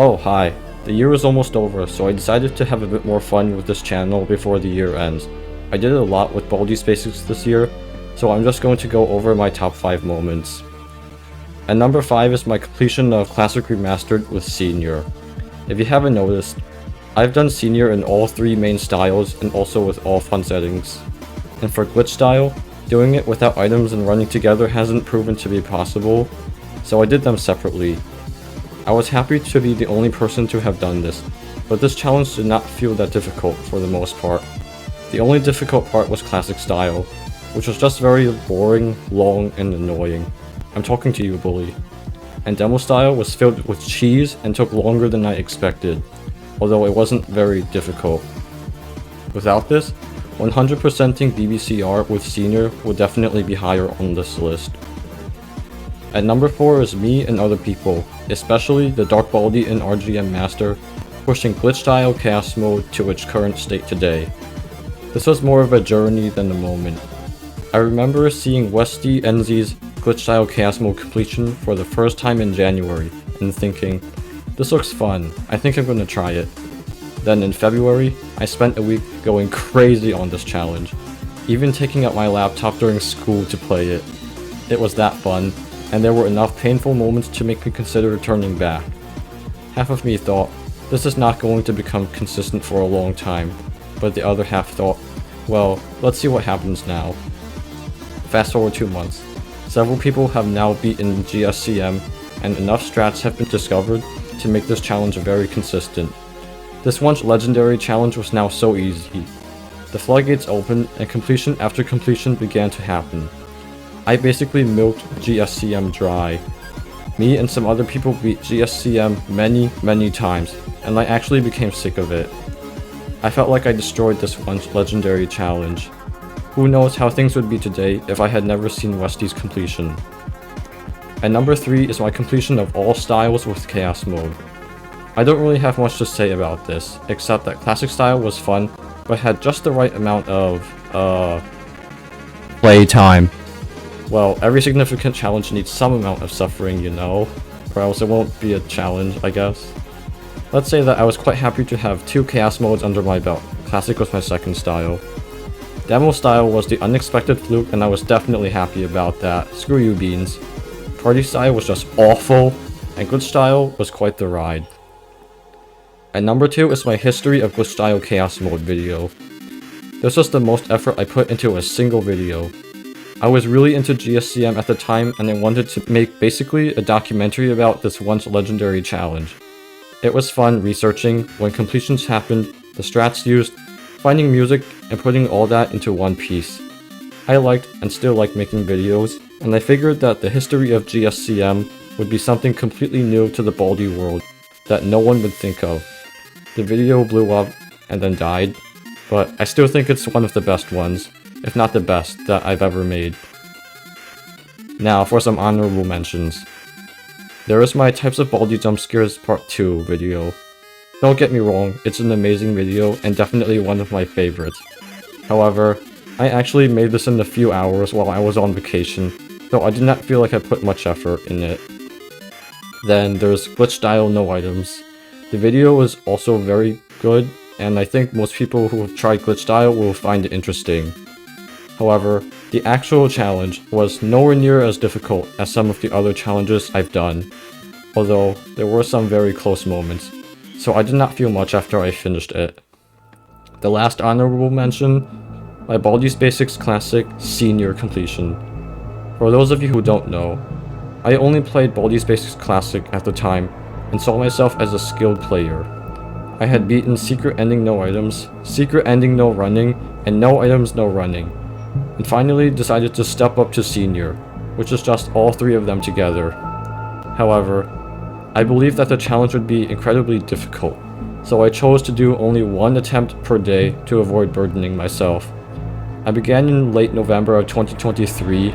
Oh, hi. The year is almost over, so I decided to have a bit more fun with this channel before the year ends. I did a lot with Baldi Basics this year, so I'm just going to go over my top 5 moments. At number 5 is my completion of Classic Remastered with S.E.N.I.O.R. If you haven't noticed, I've done S.E.N.I.O.R in all 3 main styles and also with all fun settings. And for glitch style, doing it without items and running together hasn't proven to be possible, so I did them separately. I was happy to be the only person to have done this, but this challenge did not feel that difficult for the most part. The only difficult part was classic style, which was just very boring, long, and annoying. I'm talking to you, bully. And demo style was filled with cheese and took longer than I expected, although it wasn't very difficult. Without this, 100%ing BBCR with S.E.N.I.O.R would definitely be higher on this list. At number 4 is me and other people, especially the Dark Baldi and RGM Master, pushing glitch style chaos mode to its current state today. This was more of a journey than a moment. I remember seeing Westy NZ's glitch style chaos mode completion for the first time in January and thinking, this looks fun, I think I'm gonna try it. Then in February, I spent a week going crazy on this challenge, even taking out my laptop during school to play it. It was that fun, and there were enough painful moments to make me consider turning back. Half of me thought, this is not going to become consistent for a long time, but the other half thought, well, let's see what happens now. Fast forward 2 months. Several people have now beaten GSCM, and enough strats have been discovered to make this challenge very consistent. This once legendary challenge was now so easy. The floodgates opened, and completion after completion began to happen. I basically milked GSCM dry. Me and some other people beat GSCM many times, and I actually became sick of it. I felt like I destroyed this once legendary challenge. Who knows how things would be today if I had never seen Westy's completion. At number 3 is my completion of all styles with chaos mode. I don't really have much to say about this, except that classic style was fun, but had just the right amount of, playtime. Well, every significant challenge needs some amount of suffering, you know, or else it won't be a challenge, I guess. Let's say that I was quite happy to have 2 chaos modes under my belt. Classic was my second style. Demo style was the unexpected fluke, and I was definitely happy about that. Screw you, Beans. Party style was just awful, and glitch style was quite the ride. At number 2 is my history of glitch style chaos mode video. This was the most effort I put into a single video. I was really into GSCM at the time, and I wanted to make basically a documentary about this once legendary challenge. It was fun researching when completions happened, the strats used, finding music, and putting all that into one piece. I liked and still like making videos, and I figured that the history of GSCM would be something completely new to the Baldi world that no one would think of. The video blew up and then died, but I still think it's one of the best ones, if not the best, that I've ever made. Now for some honorable mentions. There is my Types of Baldi Jump Scares Part 2 video. Don't get me wrong, it's an amazing video and definitely one of my favorites. However, I actually made this in a few hours while I was on vacation, so I did not feel like I put much effort in it. Then there's Glitch Style No Items. The video is also very good, and I think most people who have tried glitch style will find it interesting. However, the actual challenge was nowhere near as difficult as some of the other challenges I've done, although there were some very close moments, so I did not feel much after I finished it. The last honorable mention, my Baldi Basics Classic S.E.N.I.O.R completion. For those of you who don't know, I only played Baldi Basics Classic at the time and saw myself as a skilled player. I had beaten Secret Ending No Items, Secret Ending No Running, and No Items No Running, and finally decided to step up to S.E.N.I.O.R, which is just all 3 of them together. However, I believed that the challenge would be incredibly difficult, so I chose to do only 1 attempt per day to avoid burdening myself. I began in late November of 2023,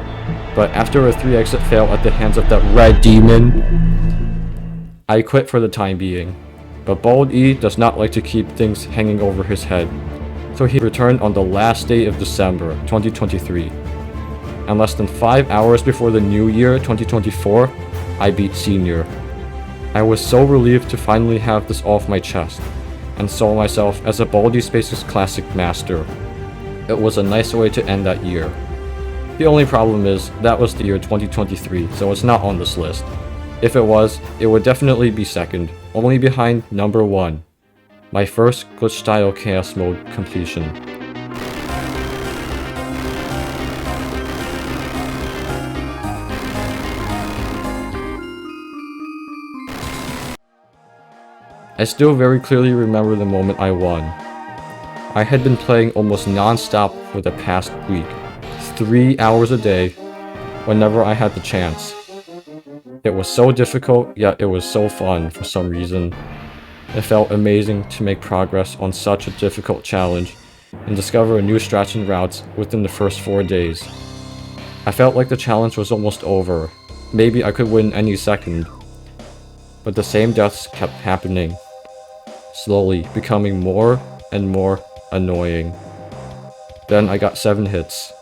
but after a 3 exit fail at the hands of that red demon, I quit for the time being. But Baldi does not like to keep things hanging over his head, so he returned on the last day of December 2023. And less than 5 hours before the new year 2024, I beat S.E.N.I.O.R. I was so relieved to finally have this off my chest, and saw myself as a Baldi Spaces Classic Master. It was a nice way to end that year. The only problem is, that was the year 2023, so it's not on this list. If it was, it would definitely be second, only behind number 1. My first glitch-style chaos mode completion. I still very clearly remember the moment I won. I had been playing almost non-stop for the past week, 3 hours a day, whenever I had the chance. It was so difficult, yet it was so fun for some reason. It felt amazing to make progress on such a difficult challenge and discover new strats and routes within the first 4 days. I felt like the challenge was almost over. Maybe I could win any second. But the same deaths kept happening, slowly becoming more and more annoying. Then I got 7 hits.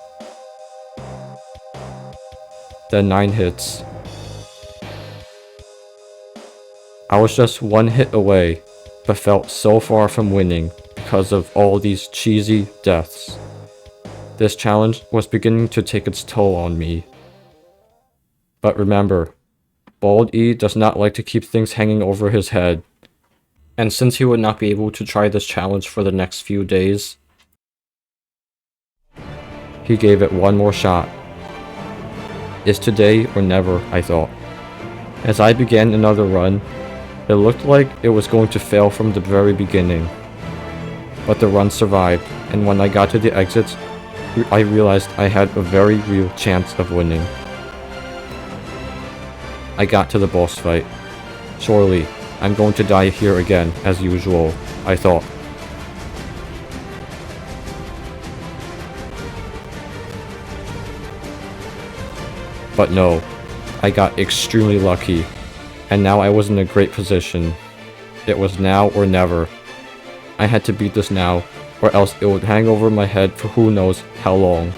Then 9 hits. I was just 1 hit away, but felt so far from winning because of all these cheesy deaths. This challenge was beginning to take its toll on me. But remember, Baldi does not like to keep things hanging over his head. And since he would not be able to try this challenge for the next few days, he gave it one more shot. It's today or never, I thought. As I began another run, it looked like it was going to fail from the very beginning. But the run survived, and when I got to the exits, I realized I had a very real chance of winning. I got to the boss fight. Surely, I'm going to die here again, as usual, I thought. But no, I got extremely lucky, and now I was in a great position. It was now or never. I had to beat this now, or else it would hang over my head for who knows how long.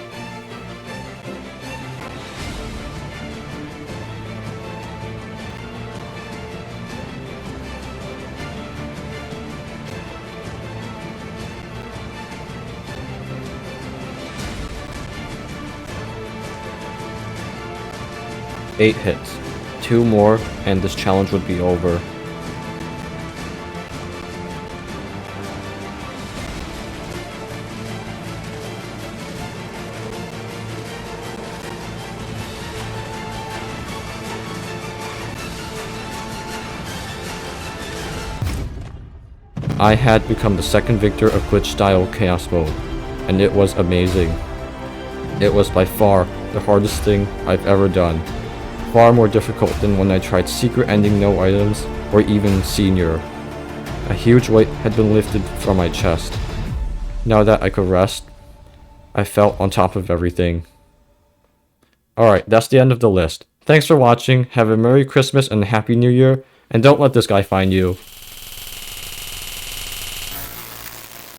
Eight hits. 2 more, and this challenge would be over. I had become the second victor of glitch-style chaos mode, and it was amazing. It was by far the hardest thing I've ever done. Far more difficult than when I tried secret ending no items or even S.E.N.I.O.R. A huge weight had been lifted from my chest. Now that I could rest, I felt on top of everything. Alright, that's the end of the list. Thanks for watching, have a Merry Christmas and a Happy New Year, and don't let this guy find you.